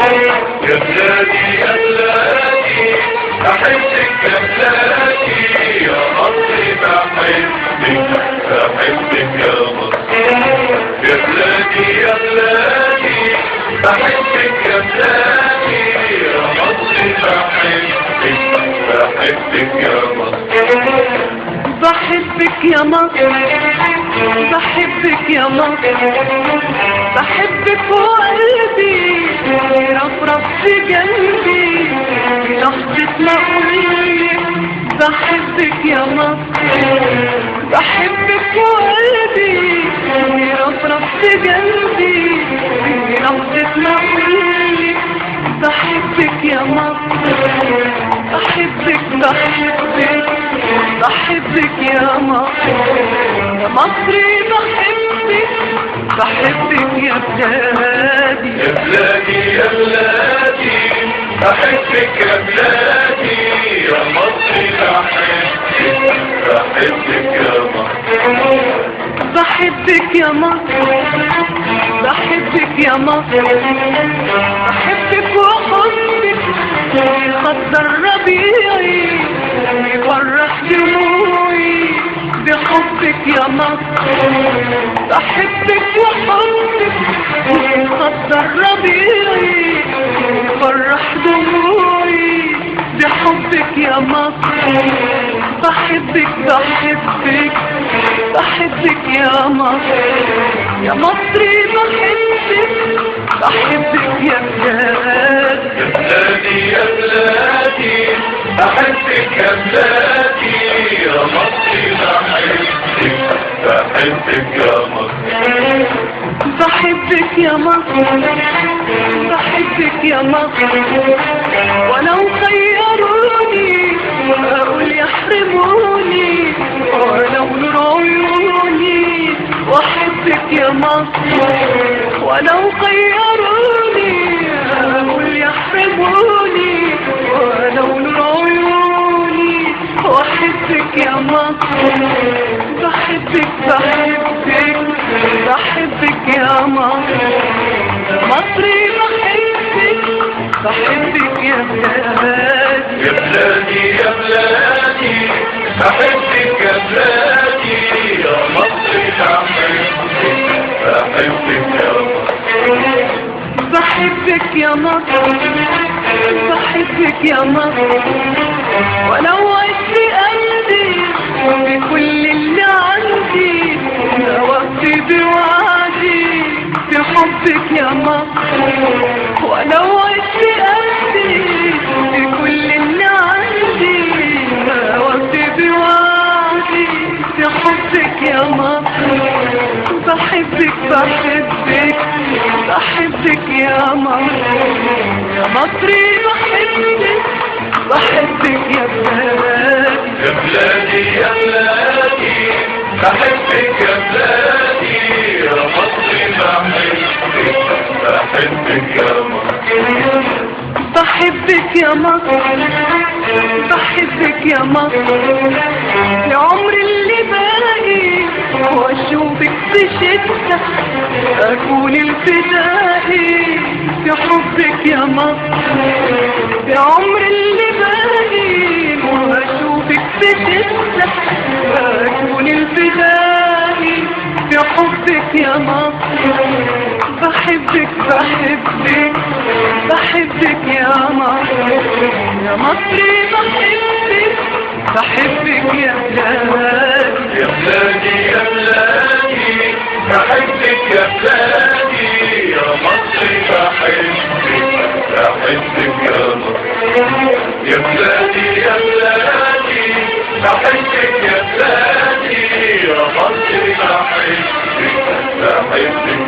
يا بلادي يا بلادي أحبك يا بلادي يا مصر بحبك بحبك يا مصر يا بلادي يا بلادي بحبك يا بلادي يا مصر بحبك يا مصر بحبك يا مصر بحبك يا مصر بحبك وقلبي يرفرف في قلبي لحظة ما أقولك بحبك يا مصر بحبك وقلبي يرفرف في قلبي لحظة ما أقولك بحبك يا مصر بحبك بحبك بحبك يا مصر يا مصري بحبك بحبك يا بلادي يا بلادي يا بلادي بحبك يا بلادي يا مصري بحبك يا مصر بحبك يا مصر بحبك يا مصر بحبك وحبك يخضر ربيعي يفرح دموعي بحبك يا مصر بحبك وحبك يخضر ربيعي يفرح دموعي بحبك يا مصر بحبك بحبك بحبك يا مصر يا مصري بحبك بحبك يا بلادي يا بلادي يا بلادي بحبك يا بلادي يا مصري بحبك يا مصر بحبك يا مصر بحبك يا مصر ولو خيروني أقول يحرموني ولو نور عيوني وأحبك يا مصر ولو خيروني أقول يحرموني ولو نور عيوني وأحبك يا مصر بحبك بحبك بحبك يا مصر مصري بحبك بحبك يا بلادي يا بلادي يا بلادي بحبك يا بلادي يا مصري بحبك يا مصر بحبك يا مصر بحبك يا مصر ولو عشت قلبي بكل اللي عندي وقتي بوعدي بحبك يا مصر ولو عشت قلبي بكل اللي عندي وقتي بوعدي بحبك يا مصر بحبك بحبك بحبك يا مصر يا مصري بحبك بحبك يا بلادي يا بلادي يا بلادي بحبك يا بلادي يا مصري بحبك يا مصر بحبك يا مصر بحبك يا مصر لعمري اللي باقي واشوفك بشدة اكون الفدائي بحبك يا مصر بعمري اللي باقي واشوفك بشدة اكون الفدائي بحبك يا مصر بحبك بحبك بحبك يا مصر يا مصري بحبك بحبك يا بلادي يا بلادي يا بلادي بحبك يا بلادي يا مصري بحبك يا مصر يا بلادي يا بلادي بحبك يا بلادي يا مصري بحبك